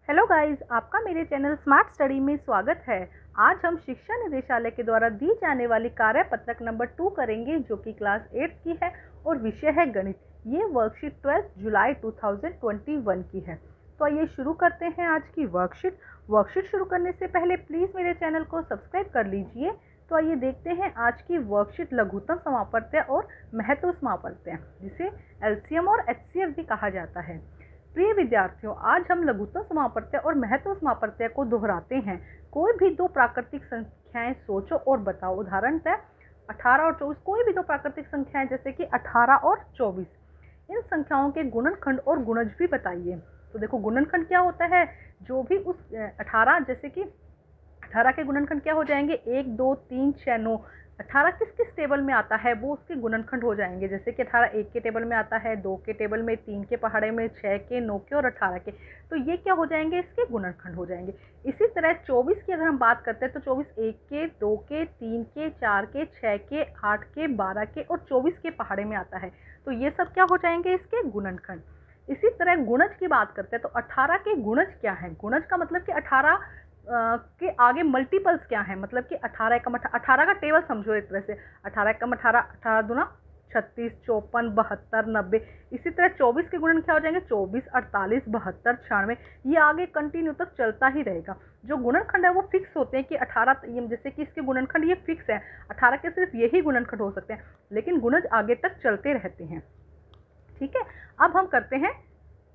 Hello guys, आपका मेरे channel smart study में स्वागत है। आज हम शिक्षा निदेशालय के द्वारा दी जाने वाली कार्यपत्रक नंबर 2 करेंगे, जो कि क्लास 8 की है और विषय है गणित। ये वर्कशीट 12 जुलाई 2021 की है। तो आइए शुरू करते हैं आज की वर्कशीट शुरू करने से पहले प्लीज़ मेरे चैनल को सब्सक्राइब कर लीजिए। तो आइए देखते हैं आज की वर्कशीट लघुत्तम समापत्य और महत्व समापत्य, जिसे एलसीएम और एचसीएफ भी कहा जाता है। प्रिय विद्यार्थियों, आज हम लघुत्तम समापत्य और महत्व समापत्य को दोहराते हैं। कोई भी दो प्राकृतिक संख्याएं सोचो और बताओ। उदाहरण है 18 और 24। कोई भी दो प्राकृतिक संख्याएं जैसे कि 18 और 24, इन संख्याओं के गुणनखंड और गुणज भी बताइए। तो देखो, गुणनखंड क्या होता है, जो भी उस 18 जैसे कि 18 के गुणनखंड क्या हो जाएंगे, 1 2 3 6 9। 18 किस किस टेबल में आता है वो उसके गुणनखंड हो जाएंगे। जैसे कि 18 1 के टेबल में आता है, 2 के टेबल में, 3 के पहाड़े में, 6 के, 9 के और 18 के। तो ये क्या हो जाएंगे, इसके गुणनखंड हो जाएंगे। इसी तरह 24 की अगर हम बात करते हैं तो 24 1 के, 2 के, 3 के, 4 के, 6 के, 8 के, 12 के और 24 के पहाड़े में आता है। तो ये सब क्या हो जाएंगे, इसके गुणनखंड। इसी तरह गुणज की बात करते हैं तो 18 के गुणज क्या है। गुणज का मतलब कि 18 के आगे मल्टीपल्स क्या है, मतलब कि 18 एकम 18 का टेबल समझो एक तरह से। 18 एकम 18, 18 दूना 36, 54, 72, 90। इसी तरह 24 के गुणन क्या हो जाएंगे, 24, 48, 72, 96। ये आगे कंटिन्यू तक चलता ही रहेगा। जो गुणनखंड है वो फिक्स होते हैं कि 18, जैसे कि इसके गुणनखंड ये फिक्स है। 18 के सिर्फ यही गुणनखंड हो सकते हैं, लेकिन गुणज आगे तक चलते रहते हैं। ठीक है, अब हम करते हैं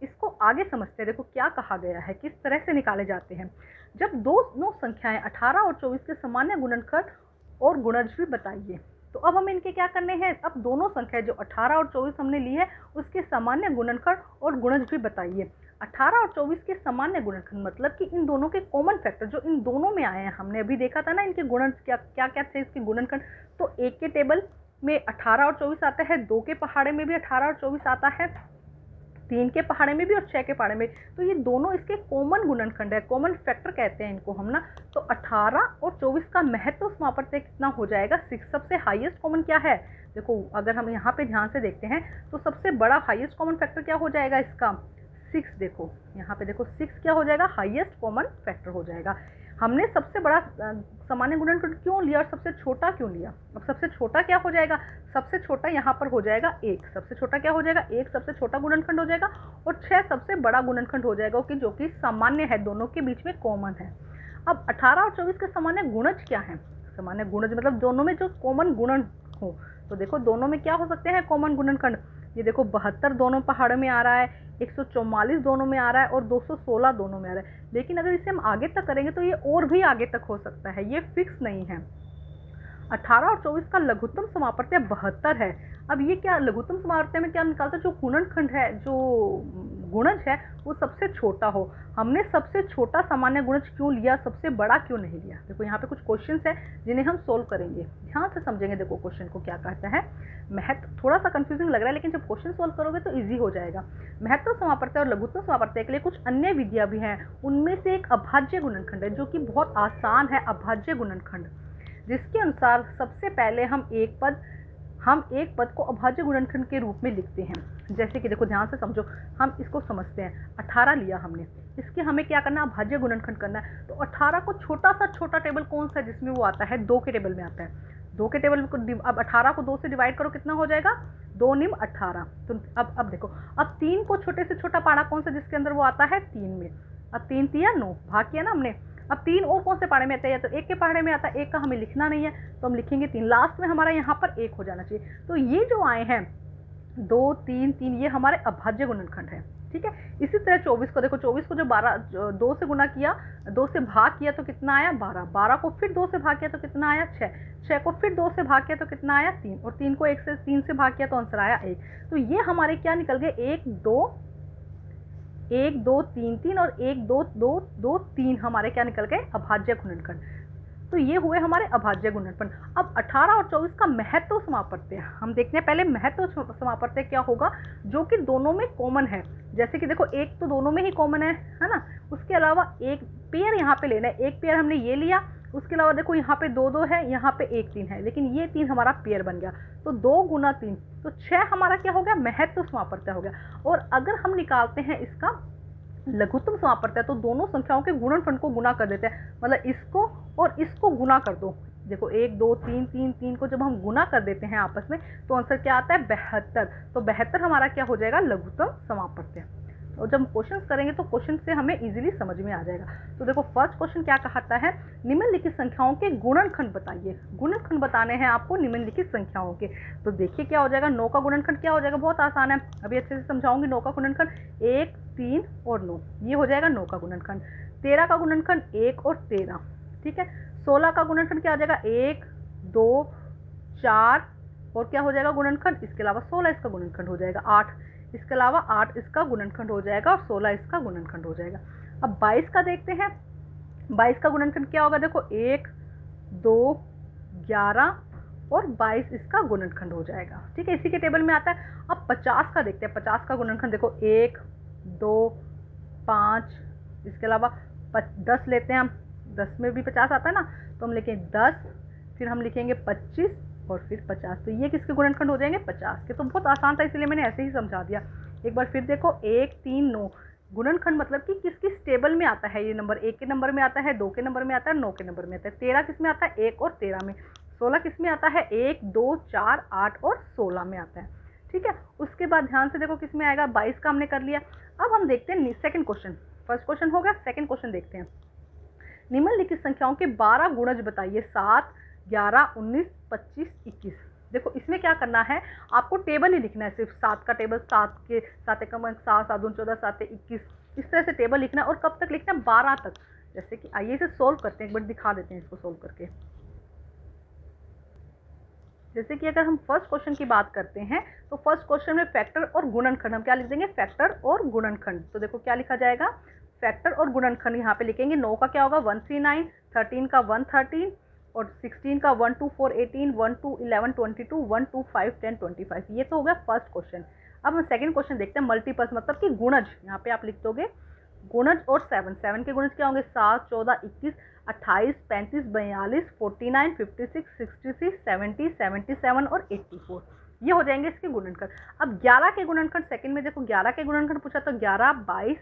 इसको आगे समझते हैं। देखो क्या कहा गया है, किस तरह से निकाले जाते हैं। जब दोनों संख्याएं 18 और 24 के सामान्य गुणनखंड और गुणज भी बताइए। तो अब हम इनके क्या करने हैं, अब दोनों संख्याएं जो 18 और 24 हमने ली है उसके सामान्य गुणनखंड और गुणज भी बताइए। 18 और 24 के सामान्य गुणनखंड मतलब कि इन दोनों के कॉमन फैक्टर जो इन दोनों में आए हैं। हमने अभी देखा था ना इनके गुणज क्या क्या क्या थे, इसके गुणनखंड। तो 1 के टेबल में 18 और 24 आता है, 2 के पहाड़े में भी 18 और 24 आता है, 3 के पहाड़े में भी और 6 के पहाड़े में। तो ये दोनों इसके कॉमन गुणनखंड है, कॉमन फैक्टर कहते हैं इनको हम ना। तो 18 और 24 का महत्व समापत्य कितना हो जाएगा, 6। सबसे हाईएस्ट कॉमन क्या है, देखो अगर हम यहाँ पे ध्यान से देखते हैं तो सबसे बड़ा हाईएस्ट कॉमन फैक्टर क्या हो जाएगा इसका, 6। देखो यहाँ पे देखो 6 क्या हो जाएगा, हाईएस्ट कॉमन फैक्टर हो जाएगा। हमने सबसे बड़ा सामान्य गुणनखंड क्यों लिया और सबसे छोटा क्यों लिया। अब सबसे छोटा क्या हो जाएगा, सबसे छोटा यहाँ पर हो जाएगा 1। सबसे छोटा क्या हो जाएगा, 1 सबसे छोटा गुणनखंड हो जाएगा और 6 सबसे बड़ा गुणनखंड हो जाएगा, जो कि सामान्य है, दोनों के बीच में कॉमन है। अब 18 और 24 के सामान्य गुणज क्या है। सामान्य गुणज मतलब दोनों में जो कॉमन गुणन हो। तो देखो दोनों में क्या हो सकते हैं कॉमन गुणनखंड। ये देखो 72 दोनों पहाड़ों में आ रहा है, 144 दोनों में आ रहा है और 216 दोनों में आ रहा है। लेकिन अगर इसे हम आगे तक करेंगे तो ये और भी आगे तक हो सकता है, ये फिक्स नहीं है। 18 और 24 का लघुत्तम समापत्य 72 है। अब ये क्या लघुत्तम समापत्य में क्या निकालता है, जो गुणनखंड है, जो गुणज है वो सबसे छोटा हो। हमने सबसे छोटा सामान्य गुणज क्यों लिया, सबसे बड़ा क्यों नहीं लिया। देखो यहाँ पे कुछ क्वेश्चंस है जिन्हें हम सोल्व करेंगे, ध्यान से समझेंगे। देखो क्वेश्चन को क्या कहता है, महत्व थोड़ा सा कंफ्यूजिंग लग रहा है, लेकिन जब क्वेश्चन सोल्व करोगे तो ईजी हो जाएगा। महत्व समापत्य और लघुत्तम समापत्य के लिए कुछ अन्य विधियां भी हैं। उनमें से एक अभाज्य गुणनखंड है, जो कि बहुत आसान है। अभाज्य गुणनखंड जिसके अनुसार सबसे पहले हम एक पद को अभाज्य गुणनखंड के रूप में लिखते हैं। जैसे कि देखो ध्यान से समझो, हम इसको समझते हैं। 18 लिया हमने, इसके हमें क्या करना है, अभाज्य गुणनखंड करना है। तो 18 को छोटा सा छोटा टेबल कौन सा है जिसमें वो आता है, 2 के टेबल में आता है। 2 के टेबल को अब 18 को 2 से डिवाइड करो, कितना हो जाएगा, 2 निम 18। तो अब देखो, अब 3 को छोटे से छोटा पहाड़ा कौन सा जिसके अंदर वो आता है, 3 में। अब 3 3 9 भाग किया ना हमने। अब 3 और कौन से पहाड़े में आता है, तो 1 के पहाड़े में आता है। 1 का हमें लिखना नहीं है तो हम लिखेंगे 3। लास्ट में हमारा यहाँ पर 1 हो जाना चाहिए। तो ये जो आए हैं 2 3 3, ये हमारे अभाज्य गुणनखंड है। ठीक है, इसी तरह 24 को देखो, 24 को जो 2 से गुना किया, 2 से भाग किया तो कितना आया, 12। 12 को फिर 2 से भाग किया तो कितना आया, 6। 6 को फिर 2 से भाग किया तो कितना आया, 3। और 3 को 3 से भाग किया तो आंसर आया 1। तो ये हमारे क्या निकल गए, 1 2 3 3 और 1 2 2 2 3 हमारे क्या निकल गए, अभाज्य गुणनखंड। तो ये हुए हमारे अभाज्य गुणनखंड। अब 18 और 24 का महत्व समापत्य हम देखते हैं। पहले महत्व समापत्य क्या होगा, जो कि दोनों में कॉमन है। जैसे कि देखो 1 तो दोनों में ही कॉमन है ना। उसके अलावा एक पेयर यहाँ पे लेना है, एक पेयर हमने ये लिया। उसके अलावा देखो यहाँ पे 2 2 है, यहाँ पे 1 3 है, लेकिन ये 3 हमारा पेयर बन गया। तो 2 गुना 3 तो 6 हमारा क्या हो गया, महत्व समापत्य हो गया। और अगर हम निकालते हैं इसका लघुत्तम समापवर्ती है तो दोनों संख्याओं के गुणनफल को गुना कर देते हैं, मतलब इसको और इसको गुना कर दो। देखो 1 2 3 3 3 को जब हम गुना कर देते हैं आपस में तो आंसर क्या आता है 72। तो 72 हमारा क्या हो जाएगा लघुत्तम समापवर्ती। और जब हम क्वेश्चन करेंगे तो क्वेश्चन से हमें इजीली समझ में आ जाएगा। तो देखो फर्स्ट क्वेश्चन क्या कहता है, निम्नलिखित संख्याओं के गुणनखंड बताइए। गुणनखंड बताने हैं आपको निम्नलिखित संख्याओं के। तो देखिए क्या हो जाएगा, 9 का गुणनखंड क्या हो जाएगा, बहुत आसान है, अभी अच्छे से समझाऊंगी। 9 का गुणनखंड 1 3 और 9, ये हो जाएगा 9 का गुणनखंड। 13 का गुणनखंड 1 और 13, ठीक है। 16 का गुणनखंड क्या हो जाएगा 1 2 4 और क्या हो जाएगा गुणनखंड, इसके अलावा 16 इसका गुणनखंड हो जाएगा 8, इसके अलावा 8 इसका गुणनखंड हो जाएगा और 16 इसका गुणनखंड हो जाएगा। अब 22 का देखते हैं, 22 का गुणनखंड क्या होगा, देखो 1 2 11 और 22 इसका गुणनखंड हो जाएगा, ठीक है, इसी के टेबल में आता है। अब 50 का देखते हैं, 50 का गुणनखंड देखो 1 2 5, इसके अलावा 10 लेते हैं हम, 10 में भी 50 आता है ना, तो हम लिखेंगे 10, फिर हम लिखेंगे 25 और फिर 50। तो ये किसके गुणनखंड हो जाएंगे 50 के। तो बहुत आसान था इसलिए मैंने ऐसे ही समझा दिया। एक बार फिर देखो 1 3 9 गुणनखंड मतलब कि किस किस टेबल में आता है ये नंबर, 1 के नंबर में आता है, 2 के नंबर में आता है, 9 के नंबर में आता है। 13 किस में आता है 1 और 13 में। 16 किस में आता है 1 2 4 8 और 16 में आता है, ठीक है। उसके बाद ध्यान से देखो किस में आएगा, 22 का हमने कर लिया। अब हम देखते हैं सेकंड क्वेश्चन, फर्स्ट क्वेश्चन हो गया, सेकंड क्वेश्चन देखते हैं। निम्नलिखित संख्याओं के 12 गुणज बताइए, 7 11 19 25 21। देखो इसमें क्या करना है, आपको टेबल ही लिखना है, सिर्फ 7 का टेबल, 7 के 7 एकम 7 7 दूनी 14 7 21, इस तरह से टेबल लिखना है। और कब तक लिखना है 12 तक। जैसे कि आइए इसे सोल्व करते हैं, एक बार दिखा देते हैं इसको सोल्व करके। जैसे कि अगर हम फर्स्ट क्वेश्चन की बात करते हैं तो फर्स्ट क्वेश्चन में फैक्टर और गुणनखंड, हम क्या लिख देंगे फैक्टर और गुणनखंड। तो देखो क्या लिखा जाएगा, फैक्टर और गुणनखंड यहाँ पे लिखेंगे। 9 का क्या होगा 139, 13 का 113 और 16 का 1 2 4 18, 1 2 11 22, 1 2 5 10 25। ये तो हो गया फर्स्ट क्वेश्चन। अब हम सेकंड क्वेश्चन देखते हैं, मल्टीपल्स मतलब कि गुणज। यहाँ पे आप लिख दोगे गुणज और 7 के गुणज क्या होंगे, 7 14 21 28 35 42 49 56 63 70 77 और 84, ये हो जाएंगे इसके गुणनखंड। अब 11 के गुणनखंड सेकंड में देखो, 11 के गुणनखंड पूछा तो 11 22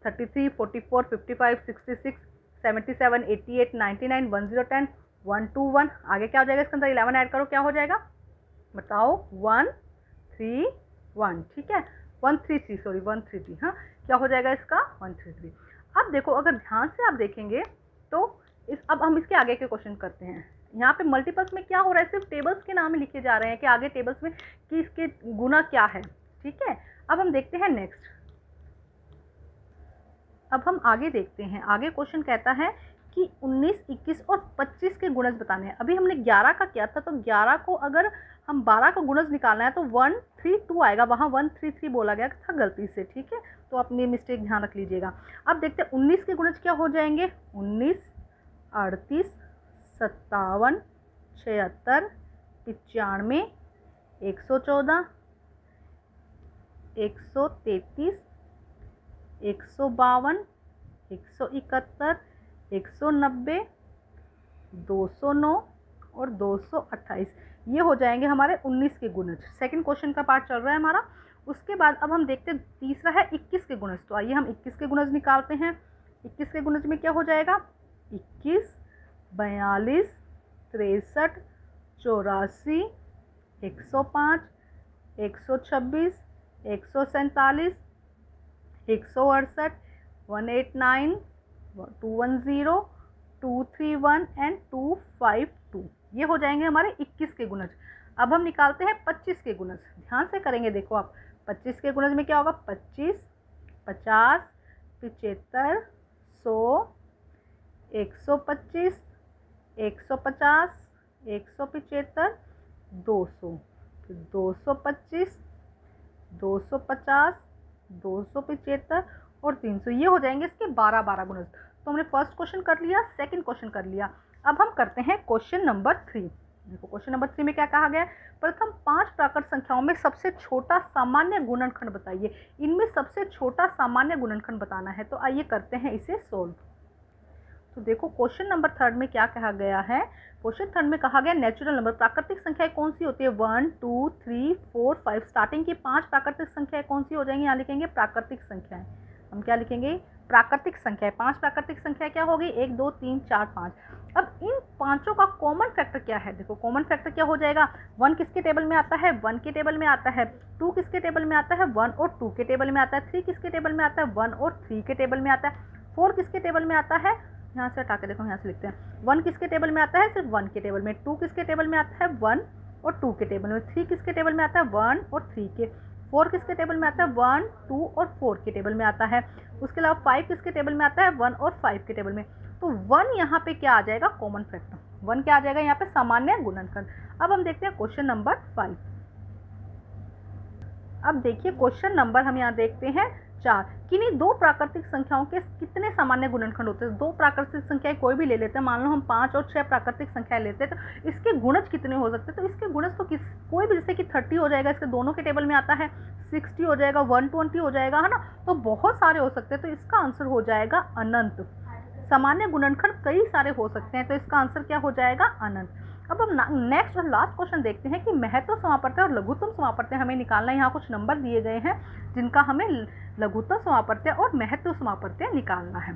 33 44 55 66 77 88 99 10 10 1 2 1। आगे क्या हो जाएगा इसके अंदर, 11 ऐड करो क्या हो जाएगा बताओ, 1 3 1, ठीक है, 133 सॉरी 133, हाँ क्या हो जाएगा इसका 133। अब देखो अगर ध्यान से आप देखेंगे तो अब हम इसके आगे के क्वेश्चन करते हैं। यहाँ पे मल्टीपल्स में क्या हो रहा है, सिर्फ टेबल्स के नाम ही लिखे जा रहे हैं कि आगे टेबल्स में कि इसके गुना क्या है, ठीक है। अब हम देखते हैं नेक्स्ट, अब हम आगे देखते हैं। आगे क्वेश्चन कहता है कि 19 21 और 25 के गुणज बताने हैं। अभी हमने 11 का किया था, तो 11 को अगर हम 12 का गुणज निकालना है तो 132 आएगा, वहाँ 133 बोला गया था गलती से, ठीक है, तो अपनी मिस्टेक ध्यान रख लीजिएगा। अब देखते हैं 19 के गुणज क्या हो जाएंगे, 19 38 57 76 95 114 133 152 171 190 209 और 228, ये हो जाएंगे हमारे 19 के गुणज। सेकंड क्वेश्चन का पार्ट चल रहा है हमारा। उसके बाद अब हम देखते हैं तीसरा है 21 के गुणज। तो आइए हम 21 के गुणज निकालते हैं। 21 के गुणज में क्या हो जाएगा, 21 42 63 84 105 126 147 168 189 210 231 एंड 252, ये हो जाएंगे हमारे 21 के गुणज। अब हम निकालते हैं 25 के गुणज। ध्यान से करेंगे, देखो आप 25 के गुणज में क्या होगा, 25 50 75 100 125 150 175 200, फिर 225 250 275 और 300, ये हो जाएंगे इसके 12 गुणज। तो हमने फर्स्ट क्वेश्चन कर लिया, सेकंड क्वेश्चन कर लिया। अब हम करते हैं क्वेश्चन नंबर 3। देखो क्वेश्चन नंबर 3 में क्या कहा गया है, प्रथम 5 प्राकृत संख्याओं में सबसे छोटा सामान्य गुणनखंड बताइए। इनमें सबसे छोटा सामान्य गुणनखंड बताना है। तो आइए करते हैं इसे सोल्व। तो देखो क्वेश्चन नंबर 3 में क्या कहा गया है, क्वेश्चन 3 में कहा गया नेचुरल नंबर, प्राकृतिक संख्याएं कौन सी होती है, 1 2 3 4 5, स्टार्टिंग की 5 प्राकृतिक संख्याएं कौन सी हो जाएंगी, यहाँ लिखेंगे प्राकृतिक संख्याएं। हम क्या लिखेंगे, प्राकृतिक संख्या। 5 प्राकृतिक संख्या क्या होगी, 1 2 3 4 5। अब इन पांचों का कॉमन फैक्टर क्या है, देखो कॉमन फैक्टर क्या हो जाएगा, 1 किसके टेबल में आता है, 1 के टेबल में आता है, 2 किसके टेबल में आता है, 1 और 2 के टेबल में आता है, 3 किसके टेबल में आता है, 1 और 3 के टेबल में आता है, 4 किसके टेबल में आता है, यहाँ से हटा के देखो, यहाँ से लिखते हैं, 1 किसके टेबल में आता है, सिर्फ 1 के टेबल में, 2 किसके टेबल में आता है, 1 और 2 के टेबल में, 3 किसके टेबल में आता है, 1 और 3 के, 4 किसके टेबल में आता है, 1 2 और 4 के टेबल में आता है। उसके अलावा 5 किसके टेबल में आता है, 1 और 5 के टेबल में। तो 1 यहाँ पे क्या आ जाएगा, कॉमन फैक्टर, 1 क्या आ जाएगा यहाँ पे, सामान्य गुणनखंड। अब हम देखते हैं क्वेश्चन नंबर 5। अब देखिए क्वेश्चन नंबर हम यहाँ देखते हैं 4, किन्हीं दो प्राकृतिक संख्याओं के कितने सामान्य गुणनखंड होते हैं। दो प्राकृतिक संख्याएं कोई भी ले लेते हैं, मान लो हम 5 और 6 प्राकृतिक संख्याएं लेते हैं, तो इसके गुणज कितने हो सकते हैं। तो इसके गुणज तो कोई भी, जैसे कि 30 हो जाएगा, इसके दोनों के टेबल में आता है, 60 हो जाएगा, 120 हो जाएगा, है ना, तो बहुत सारे हो सकते हैं। तो इसका आंसर हो जाएगा अनंत। सामान्य गुणनखंड कई सारे हो सकते हैं, तो इसका आंसर क्या हो जाएगा, अनंत। अब हम नेक्स्ट और लास्ट क्वेश्चन देखते हैं कि महत्व समापत्य और लघुत्तम समापत्य हमें निकालना है। यहाँ कुछ नंबर दिए गए हैं जिनका हमें लघुत्तम समापत्य और महत्व समापत्य निकालना है।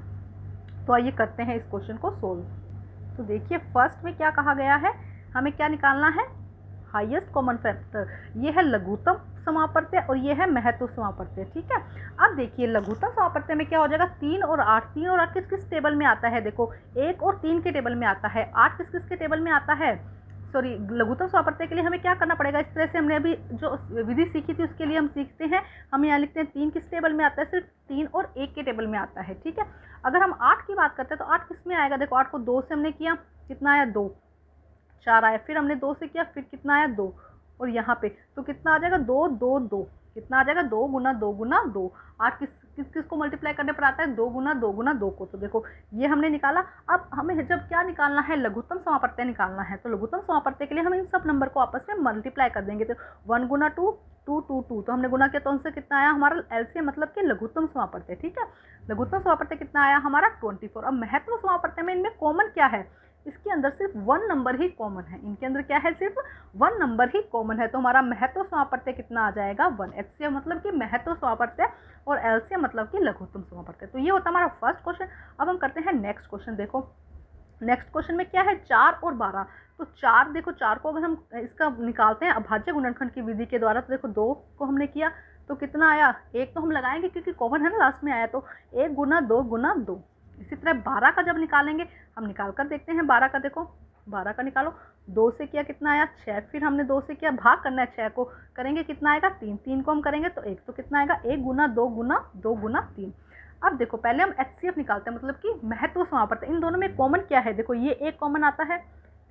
तो आइए करते हैं इस क्वेश्चन को सोल्व। तो देखिए फर्स्ट में क्या कहा गया है, हमें क्या निकालना है, हाईएस्ट कॉमन फैक्टर। ये है लघुत्तम समापत्य और ये है महत्व समापत्य, ठीक है। अब देखिए लघुत्तम समापत्य में क्या हो जाएगा, 3 और 8, 3 और 8 किस किस टेबल में आता है, देखो 1 और 3 के टेबल में आता है, 8 किस किस के टेबल में आता है, सॉरी लघुत्तम समापत्य के लिए हमें क्या करना पड़ेगा, इस तरह से हमने अभी जो विधि सीखी थी उसके लिए हम सीखते हैं, हम यहाँ लिखते हैं 3 किस टेबल में आता है, सिर्फ 3 और 1 के टेबल में आता है, ठीक है। अगर हम 8 की बात करते हैं तो 8 किस में आएगा, देखो 8 को 2 से हमने किया, कितना आया 2, 4 आया, फिर हमने 2 से किया, फिर कितना आया 2, और यहाँ पे तो कितना आ जाएगा 2 2 2, कितना आ जाएगा 2 गुना 2 गुना 2। 8 किस को मल्टीप्लाई करने पर आता है, 2 गुना 2 गुना 2 को। तो देखो ये हमने निकाला। अब हमें जब क्या निकालना है, लघुत्तम समापत्य निकालना है, तो लघुत्तम समापत्य के लिए हम इन सब नंबर को आपस में मल्टीप्लाई कर देंगे। तो 1 गुना 2 2 2 2, तो हमने गुना किया तो उनसे कितना आया हमारा एलसीएम, मतलब कि लघुत्तम समापत्य, ठीक है। लघुत्तम समापत्य कितना आया हमारा 24। अब महत्व समापत्य में इनमें कॉमन क्या है, इसके अंदर सिर्फ 1 नंबर ही कॉमन है, इनके अंदर क्या है, सिर्फ 1 नंबर ही कॉमन है। तो हमारा महत्व समापत्य कितना आ जाएगा 1। एचसीएफ मतलब कि महत्व समापत्य और एलसीएम मतलब कि लघुत्तम समापत्य। तो ये होता है हमारा फर्स्ट क्वेश्चन। अब हम करते हैं नेक्स्ट क्वेश्चन। देखो नेक्स्ट क्वेश्चन में क्या है, 4 और 12। तो 4, देखो 4 को अगर हम इसका निकालते हैं अभाज्य गुणनखंड की विधि के द्वारा, तो देखो 2 को हमने किया तो कितना आया, 1 तो हम लगाएंगे क्योंकि कॉमन है ना, लास्ट में आया, तो 1 गुना 2 गुना 2। इसी तरह 12 का जब निकालेंगे, हम निकाल कर देखते हैं 12 का। देखो 12 का निकालो, 2 से किया कितना आया 6, फिर हमने 2 से किया, भाग करना है 6 को, करेंगे कितना आएगा 3, 3 को हम करेंगे तो 1, तो कितना आएगा 1 गुना 2 गुना 2 गुना 3। अब देखो पहले हम एचसीएफ निकालते हैं, मतलब कि महत्व समापत्य। इन दोनों में कॉमन क्या है, देखो ये 1 कॉमन आता है,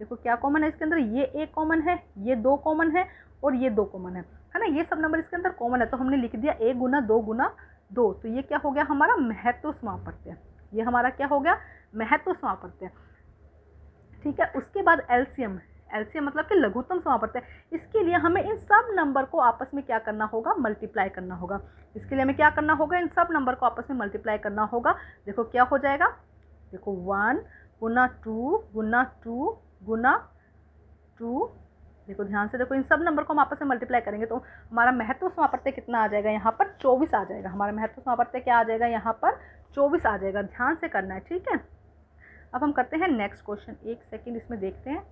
देखो क्या कॉमन है इसके अंदर, ये 1 कॉमन है, ये 2 कॉमन है और ये 2 कॉमन है ना, ये सब नंबर इसके अंदर कॉमन है। तो हमने लिख दिया 1 गुना 2 गुना 2, तो ये क्या हो गया हमारा महत्व समापत्य, ये हमारा क्या हो गया महत्व समापत्य, ठीक है। उसके बाद एलसीएम, एलसीएम मतलब कि लघुत्तम समापत्य। इसके लिए हमें इन सब नंबर को आपस में क्या करना होगा, मल्टीप्लाई करना होगा। इसके लिए हमें क्या करना होगा, इन सब नंबर को आपस में मल्टीप्लाई करना होगा। देखो क्या हो जाएगा, देखो 1 गुना 2 गुना 2 गुना 2, देखो ध्यान से देखो इन सब नंबर को हम आपस में मल्टीप्लाई करेंगे तो हमारा महत्व समापत्य कितना आ जाएगा, यहाँ पर 24 आ जाएगा। हमारा महत्व समापत्य क्या आ जाएगा, यहाँ पर 24 आ जाएगा। ध्यान से करना है, ठीक है। अब हम करते हैं नेक्स्ट क्वेश्चन, एक सेकंड इसमें देखते हैं।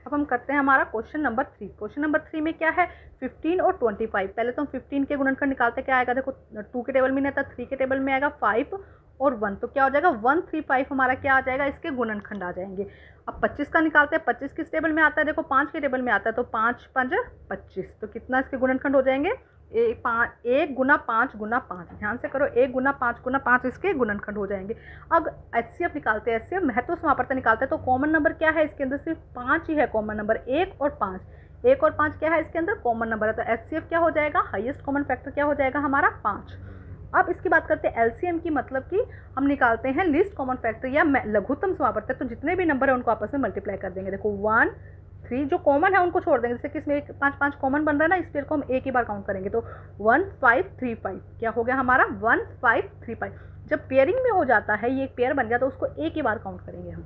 अब हम करते हैं हमारा क्वेश्चन नंबर 3। क्वेश्चन नंबर 3 में क्या है, 15 और 25। पहले तो हम 15 के गुणनखंड निकालते, क्या आएगा, देखो 2 के टेबल में नहीं आता, 3 के टेबल में आएगा 5 और 1, तो क्या हो जाएगा 135 हमारा क्या आ जाएगा, इसके गुणनखंड आ जाएंगे। अब 25 का निकालते हैं, 25 किस टेबल में आता है, देखो 5 के टेबल में आता है, तो 5 5 25, तो कितना इसके गुणनखंड हो जाएंगे 1 गुना 5 गुना 5। ध्यान से करो, 1 गुना 5 गुना 5 इसके गुणनखंड हो जाएंगे। अब एचसीएफ निकालते हैं, एचसीएफ महत्व समापत्य निकालते हैं। तो कॉमन नंबर क्या है इसके अंदर, सिर्फ 5 ही है कॉमन नंबर, 1 और 5। 1 और 5 क्या है इसके अंदर कॉमन नंबर है, तो एचसीएफ क्या हो जाएगा, हाईएस्ट कॉमन फैक्टर क्या हो जाएगा हमारा 5। अब इसकी बात करते हैं एलसीएम की, मतलब कि हम निकालते हैं लीस्ट कॉमन फैक्टर या लघुत्तम समापत्य। तो जितने भी नंबर है उनको आपस में मल्टीप्लाई कर देंगे। देखो 1 3 जो कॉमन है उनको छोड़ देंगे, जैसे कि इसमें 5 5 कॉमन बन रहा है ना, इस पेयर को हम एक ही बार काउंट करेंगे। तो 1535 क्या हो गया हमारा 1535। जब पेयरिंग में हो जाता है, ये एक पेयर बन गया, तो उसको एक ही बार काउंट करेंगे हम।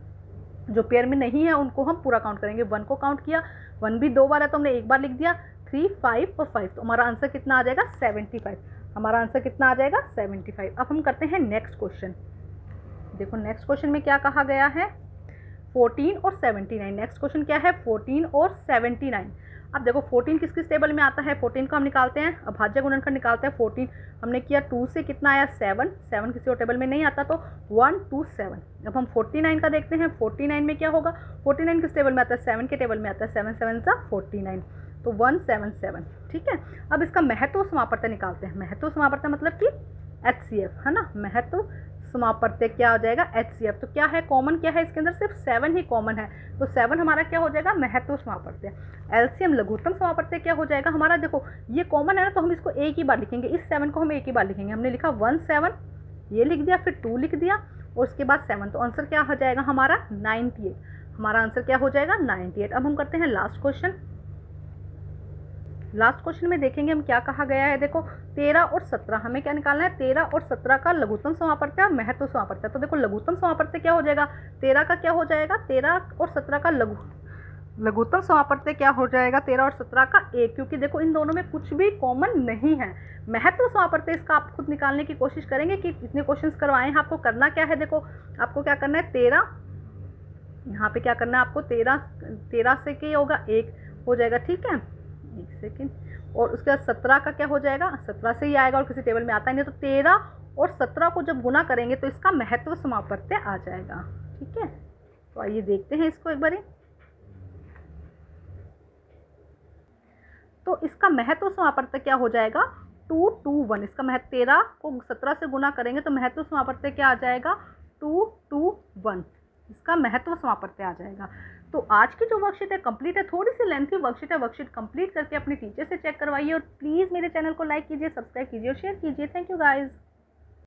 जो पेयर में नहीं है उनको हम पूरा काउंट करेंगे। 1 को काउंट किया, 1 भी 2 बार है तो हमने एक बार लिख दिया, 3 5 और 5, तो हमारा आंसर कितना आ जाएगा 75। हमारा आंसर कितना आ जाएगा 75। अब हम करते हैं नेक्स्ट क्वेश्चन। देखो नेक्स्ट क्वेश्चन में क्या कहा गया है, 14 और 79। नेक्स्ट क्वेश्चन क्या है, 14 और 79। अब देखो 14 किस किस टेबल में आता है, 14 को हम निकालते हैं, अभाज्य गुणनखंड निकालते हैं। 14 हमने किया 2 से, कितना आया 7, 7 किसी और टेबल में नहीं आता तो 1 2 7। अब हम 49 का देखते हैं, 49 में क्या होगा, 49 किस टेबल में आता है, 7 के टेबल में आता है, 7 7 सा 49 तो 177। ठीक है, अब इसका महत्व समापत्ति निकालते हैं। महत्व समापत्ति मतलब कि HCF है ना, महत्व समापत्ति क्या हो जाएगा HCF। तो क्या है कॉमन, क्या है इसके अंदर, सिर्फ 7 ही कॉमन है, तो 7 हमारा क्या हो जाएगा महत्व समापत्ति। LCM लघुत्तम समापत्ति क्या हो जाएगा हमारा, देखो ये कॉमन है ना, तो हम इसको एक ही बार लिखेंगे, इस 7 को हम एक ही बार लिखेंगे। हमने लिखा 1 7, ये लिख दिया, फिर 2 लिख दिया और उसके बाद 7, तो आंसर क्या हो जाएगा हमारा 98। हमारा आंसर क्या हो जाएगा 98। अब हम करते हैं लास्ट क्वेश्चन। लास्ट क्वेश्चन में देखेंगे हम क्या कहा गया है। देखो 13 और 17 हमें क्या निकालना है, 13 और 17 का लघुत्तम समापत्ति और महत्व समापत्ति। तो देखो लघुत्तम समापत्ति क्या हो जाएगा, 13 का क्या हो जाएगा, 13 और 17 का लघुत्तम समापत्ति क्या हो जाएगा, 13 और 17 का 1, क्योंकि देखो इन दोनों में कुछ भी कॉमन नहीं है। महत्व समापत्ति इसका आप खुद निकालने की कोशिश करेंगे कि इतने क्वेश्चंस करवाए हैं। आपको करना क्या है, देखो आपको क्या करना है, 13 यहाँ पे क्या करना है आपको, 13 से क्या होगा 1 हो जाएगा। ठीक है, एक सेकेंड, और उसके बाद 17 का क्या हो जाएगा, 17 से ही आएगा और किसी टेबल में आता ही नहीं, तो 13 और 17 को जब गुना करेंगे तो इसका महत्व समापत्ति आ जाएगा। ठीक है, तो आइए देखते हैं इसको एक बार। तो इसका महत्व समापत्ति क्या हो जाएगा 2 2 1। इसका महत्व 13 को 17 से गुना करेंगे तो महत्व समापत्ति क्या आ जाएगा 2 2 1। इसका महत्व समापत्ति आ जाएगा। तो आज की जो वर्कशीट है कंप्लीट है, थोड़ी सी लेंथी वर्कशीट है। वर्कशीट कंप्लीट करके अपने टीचर से चेक करवाइए और प्लीज़ मेरे चैनल को लाइक कीजिए, सब्सक्राइब कीजिए और शेयर कीजिए। Thank you guys.